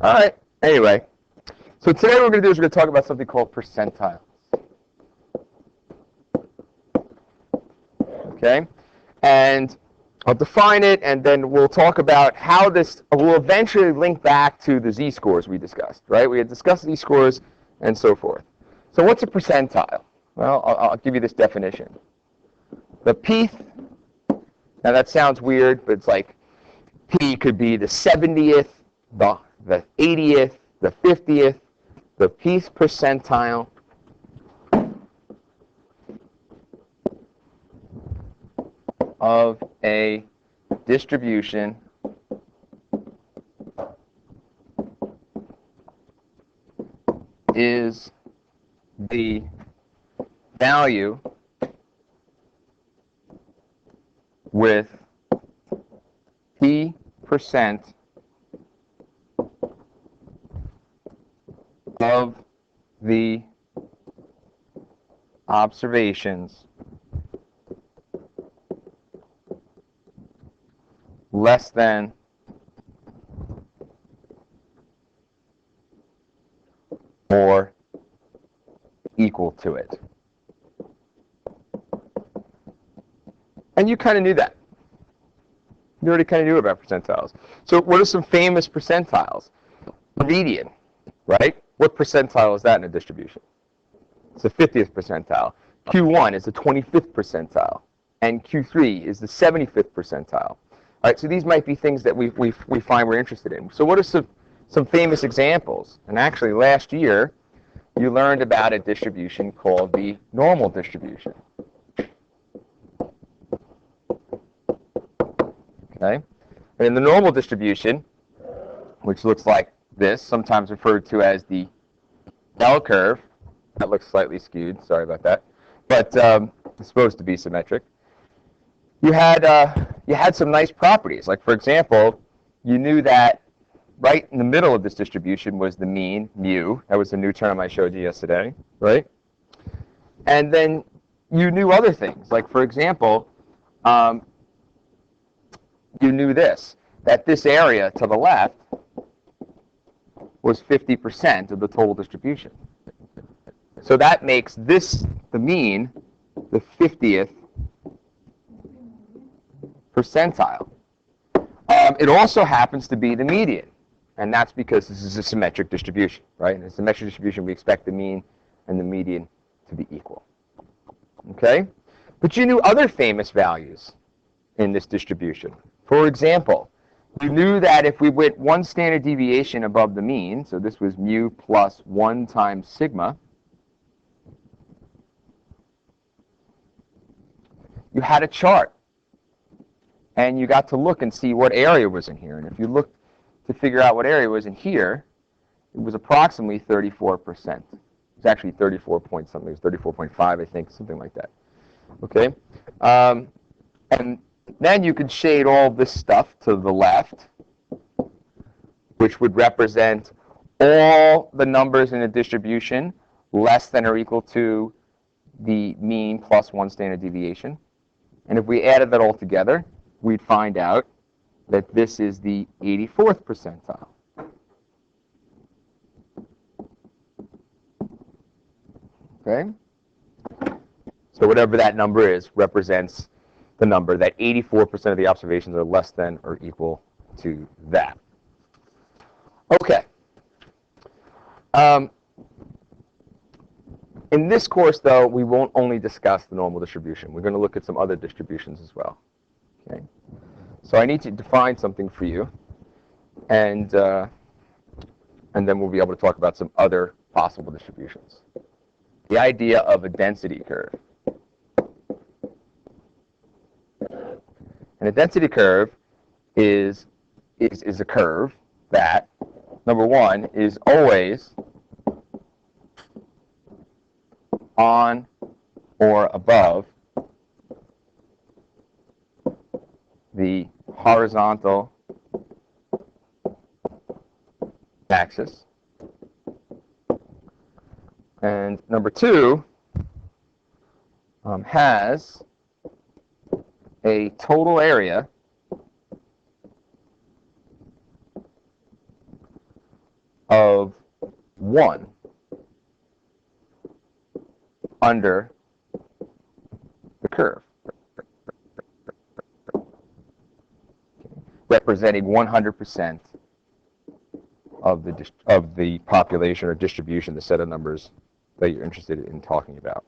All right. Anyway, so today what we're going to do is we're going to talk about something called percentile. Okay? And I'll define it, and then we'll talk about how this will eventually link back to the z-scores we discussed, right? We had discussed z-scores and so forth. So what's a percentile? Well, I'll give you this definition. The pth, now that sounds weird, but it's like p could be the 70th, the 80th, the 50th, the pth percentile of a distribution is the value with p% of the observations less than or equal to it. And you kind of knew that. You already kind of knew about percentiles. So what are some famous percentiles? The median, right? What percentile is that in a distribution? It's the 50th percentile. Q1 is the 25th percentile. And Q3 is the 75th percentile. All right, so these might be things that we find we're interested in. So what are some famous examples? And actually last year, you learned about a distribution called the normal distribution. Okay? And in the normal distribution, which looks like this, sometimes referred to as the bell curve, that looks slightly skewed, sorry about that, but it's supposed to be symmetric. You had some nice properties. Like, for example, you knew that right in the middle of this distribution was the mean, mu. That was the new term I showed you yesterday, right? And then you knew other things. Like, for example, you knew this, that this area to the left was 50% of the total distribution. So that makes this, the mean, the 50th percentile. It also happens to be the median, and that's because this is a symmetric distribution, right? In a symmetric distribution, we expect the mean and the median to be equal. Okay? But you knew other famous values in this distribution. For example, you knew that if we went one standard deviation above the mean, so this was mu plus 1 times sigma, you had a chart. And you got to look and see what area was in here. And if you looked to figure out what area was in here, it was approximately 34%. It was actually 34 point something. It was 34.5, I think, something like that. Okay? And then you could shade all this stuff to the left, which would represent all the numbers in a distribution less than or equal to the mean plus 1 standard deviation. And if we added that all together, we'd find out that this is the 84th percentile. Okay? So whatever that number is represents the number that 84% of the observations are less than or equal to that. Okay. In this course, though, we won't only discuss the normal distribution. We're going to look at some other distributions as well. Okay. So I need to define something for you, and then we'll be able to talk about some other possible distributions. The idea of a density curve. And a density curve is a curve that, number one, is always on or above the horizontal axis. And number two, has a total area of 1 under the curve, representing 100% of the population or distribution, the set of numbers that you're interested in talking about.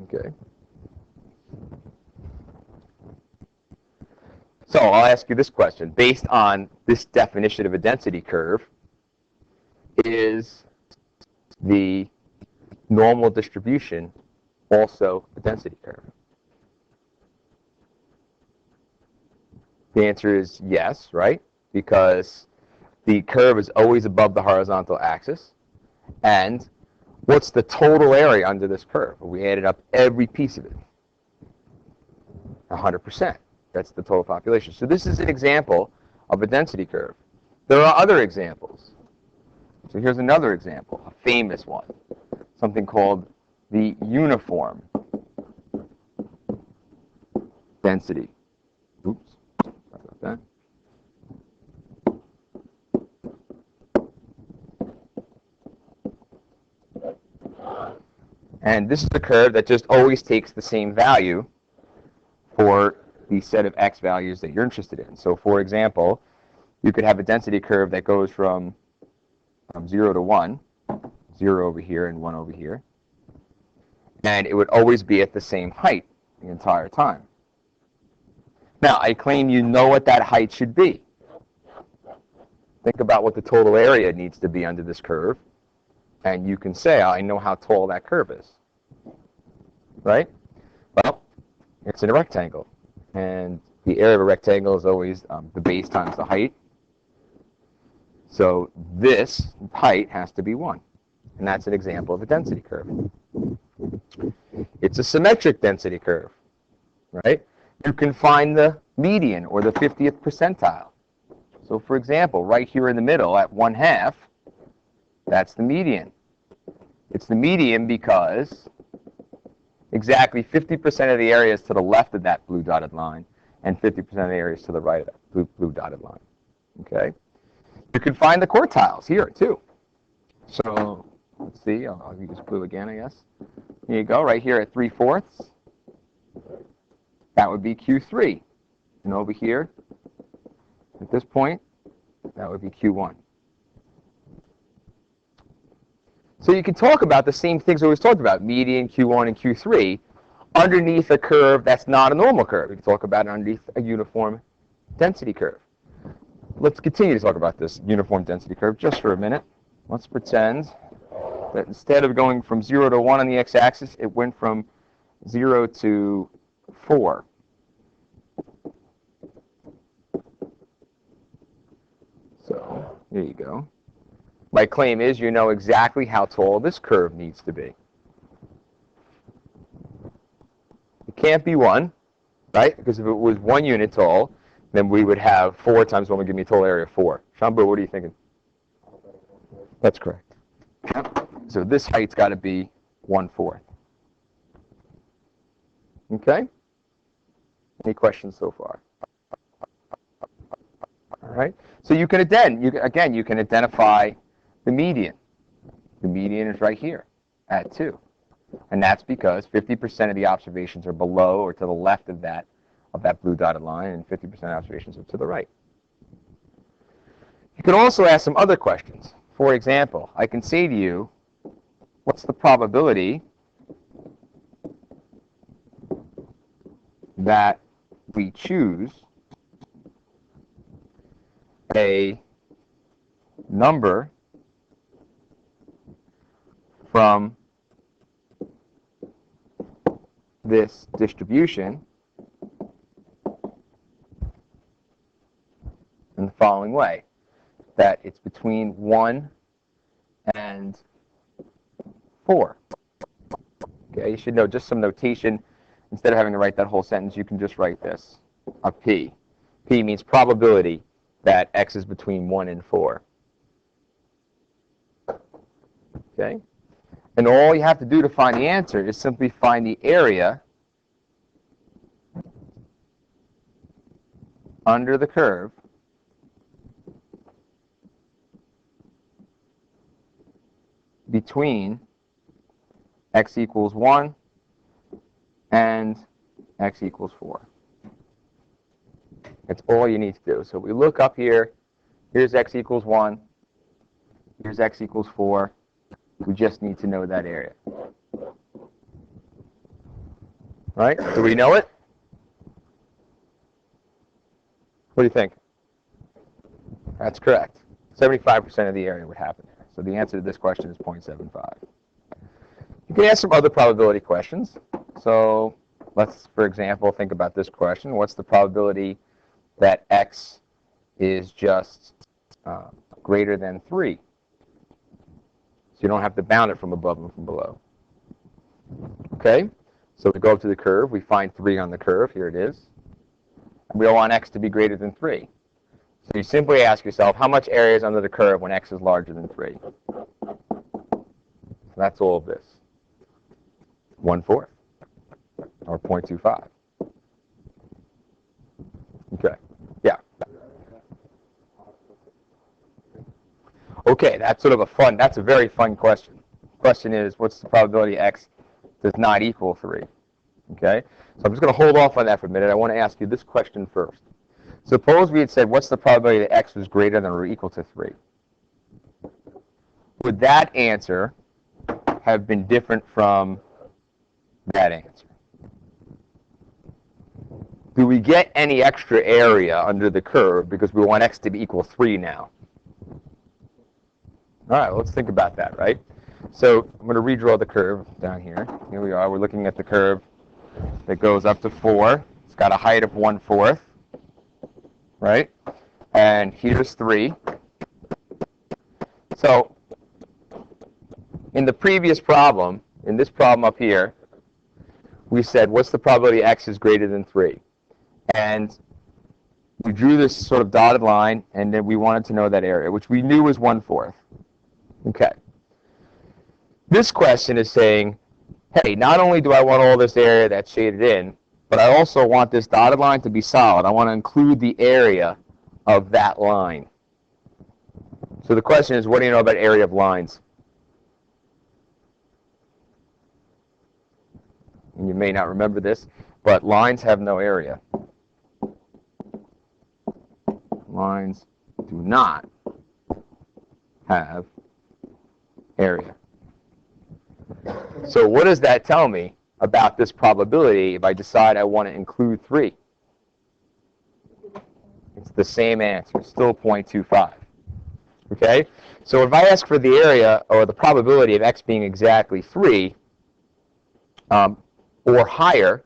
Okay. So I'll ask you this question. Based on this definition of a density curve, is the normal distribution also a density curve? The answer is yes, right? Because the curve is always above the horizontal axis. And what's the total area under this curve? We added up every piece of it. 100%. That's the total population. So this is an example of a density curve. There are other examples. So here's another example, a famous one, something called the uniform density. Oops, sorry about that. And this is the curve that just always takes the same value for the set of x values that you're interested in. So for example, you could have a density curve that goes from 0 to 1, 0 over here and 1 over here. And it would always be at the same height the entire time. Now, I claim you know what that height should be. Think about what the total area needs to be under this curve, and you can say, I know how tall that curve is. Right? Well, it's in a rectangle. And the area of a rectangle is always the base times the height. So this height has to be 1. And that's an example of a density curve. It's a symmetric density curve, right? You can find the median or the 50th percentile. So for example, right here in the middle at 1/2, that's the median. It's the median because exactly 50% of the area is to the left of that blue dotted line, and 50% of the area is to the right of that blue dotted line. Okay? You can find the quartiles here, too. So let's see. I'll use blue again, I guess. Here you go, right here at 3/4. That would be Q3. And over here, at this point, that would be Q1. So you can talk about the same things we always talked about, median, Q1, and Q3, underneath a curve that's not a normal curve. You can talk about it underneath a uniform density curve. Let's continue to talk about this uniform density curve just for a minute. Let's pretend that instead of going from 0 to 1 on the x-axis, it went from 0 to 4. So here you go. My claim is you know exactly how tall this curve needs to be. It can't be 1, right? Because if it was 1 unit tall, then we would have 4 times 1 would give me a total area of 4. Shambu, what are you thinking? That's correct. Yep. So this height's got to be 1/4. Okay? Any questions so far? All right. So you can you can identify the median. The median is right here at 2. And that's because 50% of the observations are below or to the left of that blue dotted line, and 50% of observations are to the right. You can also ask some other questions. For example, I can say to you, what's the probability that we choose a number from this distribution in the following way, that it's between 1 and 4. Okay, you should know just some notation. Instead of having to write that whole sentence, you can just write this, a P. P means probability that x is between 1 and 4. Okay? And all you have to do to find the answer is simply find the area under the curve between x equals 1 and x equals 4. That's all you need to do. So we look up here. Here's x equals 1. Here's x equals 4. We just need to know that area. Right? Do we know it? What do you think? That's correct. 75% of the area would happen there. So the answer to this question is 0.75. You can ask some other probability questions. So let's, for example, think about this question. What's the probability that x is just greater than 3? So you don't have to bound it from above and from below. Okay? So we go up to the curve. We find 3 on the curve. Here it is. And we want x to be greater than 3. So you simply ask yourself, how much area is under the curve when x is larger than 3? So that's all of this. 1/4, or 0.25. Okay. Yeah. Okay, that's sort of that's a very fun question. Question is, what's the probability x does not equal 3? Okay? So I'm just going to hold off on that for a minute. I want to ask you this question first. Suppose we had said, what's the probability that x was greater than or equal to 3? Would that answer have been different from that answer? Do we get any extra area under the curve because we want x to be equal 3 now? All right, well, let's think about that, right? So I'm going to redraw the curve down here. Here we are. We're looking at the curve that goes up to 4. It's got a height of 1/4, right? And here's 3. So in the previous problem, in this problem up here, we said, what's the probability x is greater than 3? And we drew this sort of dotted line, and then we wanted to know that area, which we knew was 1/4. Okay. This question is saying, hey, not only do I want all this area that's shaded in, but I also want this dotted line to be solid. I want to include the area of that line. So the question is, what do you know about area of lines? And you may not remember this, but lines have no area. Lines do not have area. So what does that tell me about this probability if I decide I want to include 3? It's the same answer, still 0.25. Okay? So if I ask for the area or the probability of x being exactly 3 or higher,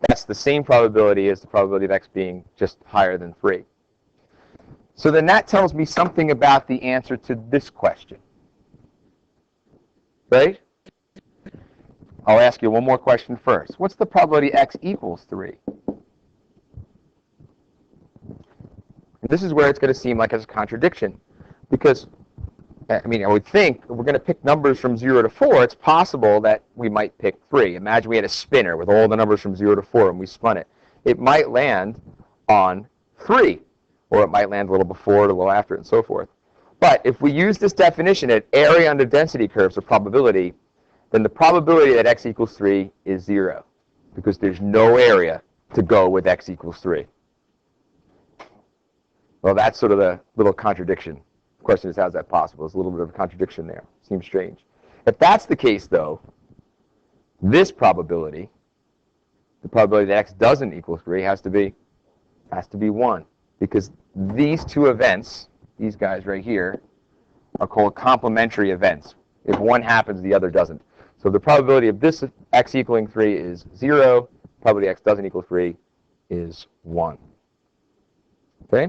that's the same probability as the probability of x being just higher than 3. So then that tells me something about the answer to this question. Right? I'll ask you one more question first. What's the probability x equals 3? And this is where it's going to seem like it's a contradiction. Because, I mean, I would think if we're going to pick numbers from 0 to 4, it's possible that we might pick 3. Imagine we had a spinner with all the numbers from 0 to 4 and we spun it. It might land on 3, or it might land a little before it, a little after it, and so forth. But if we use this definition at area under density curves of probability, then the probability that x equals 3 is 0, because there's no area to go with x equals 3. Well, that's sort of the little contradiction. The question is, how is that possible? There's a little bit of a contradiction there. Seems strange. If that's the case, though, this probability, the probability that x doesn't equal 3, has to be 1, because these two events, these guys right here, are called complementary events. If one happens, the other doesn't. So the probability of this x equaling 3 is 0. Probability x doesn't equal 3 is 1. Okay?